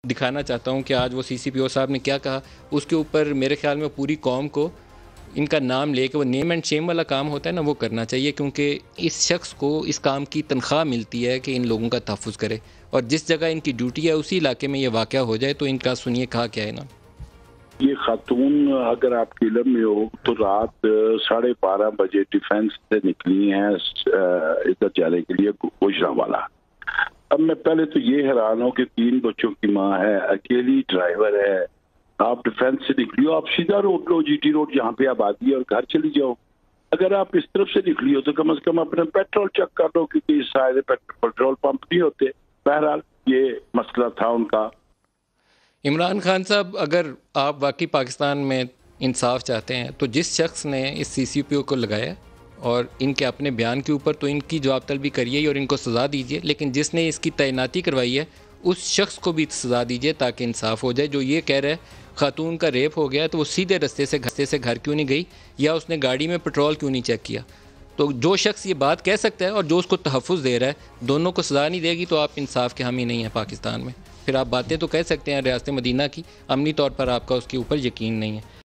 دکھانا چاہتا ہوں کہ آج وہ سی سی پی او صاحب نے کیا کہا، اس کے اوپر میرے خیال میں پوری قوم کو ان کا نام لے کے وہ نیم اینڈ شیم والا کام ہوتا ہے نا، وہ کرنا چاہیے، کیونکہ اس شخص کو اس کام کی تنخواہ ملتی ہے کہ ان لوگوں کا تحفظ کرے، اور جس جگہ ان کی ڈیوٹی ہے اسی علاقے میں یہ واقعہ ہو جائے تو ان کا سنیے کہا کیا ہے نا۔ یہ خاتون اگر آپ کے علم میں ہو تو رات 12:30 بجے ڈیفینس سے نکلی ہیں ادھر جانے کے لیے گوجرانوالہ۔ اب میں پہلے تو یہ حیران ہوں کہ 3 بچوں کی ماں ہے، اکیلی ڈرائیور ہے، آپ ڈیفینس سے نکلی ہو، آپ سیدھا روڈ لو، جی ٹی روڈ جہاں پہ آبادی ہے، اور گھر چلی جاؤ۔ اگر آپ اس طرف سے نکلی ہو تو کم از کم اپنا پیٹرول چیک کر لو، کیونکہ اس سائے پیٹرول پمپ نہیں ہوتے۔ بہرحال یہ مسئلہ تھا ان کا۔ عمران خان صاحب، اگر آپ واقعی پاکستان میں انصاف چاہتے ہیں تو جس شخص نے اس سی سی پی او کو لگایا اور ان کے اپنے بیان کے اوپر تو ان کی جواب طلبی کریے اور ان کو سزا دیجیے، لیکن جس نے اس کی تعیناتی کروائی ہے اس شخص کو بھی سزا دیجیے تاکہ انصاف ہو جائے۔ جو یہ کہہ رہا ہے خاتون کا ریپ ہو گیا تو وہ سیدھے رستے سے گھر کیوں نہیں گئی، یا اس نے گاڑی میں پیٹرول کیوں نہیں چیک کیا؟ تو جو شخص یہ بات کہہ سکتا ہے اور جو اس کو تحفظ دے رہا ہے، دونوں کو سزا نہیں دے گی تو آپ انصاف کے حامی نہیں ہیں پاکستان میں۔ پھر آپ باتیں تو کہہ سکتے ہیں ریاست مدینہ کی، عملی طور پر آپ کا اس کے اوپر یقین نہیں ہے۔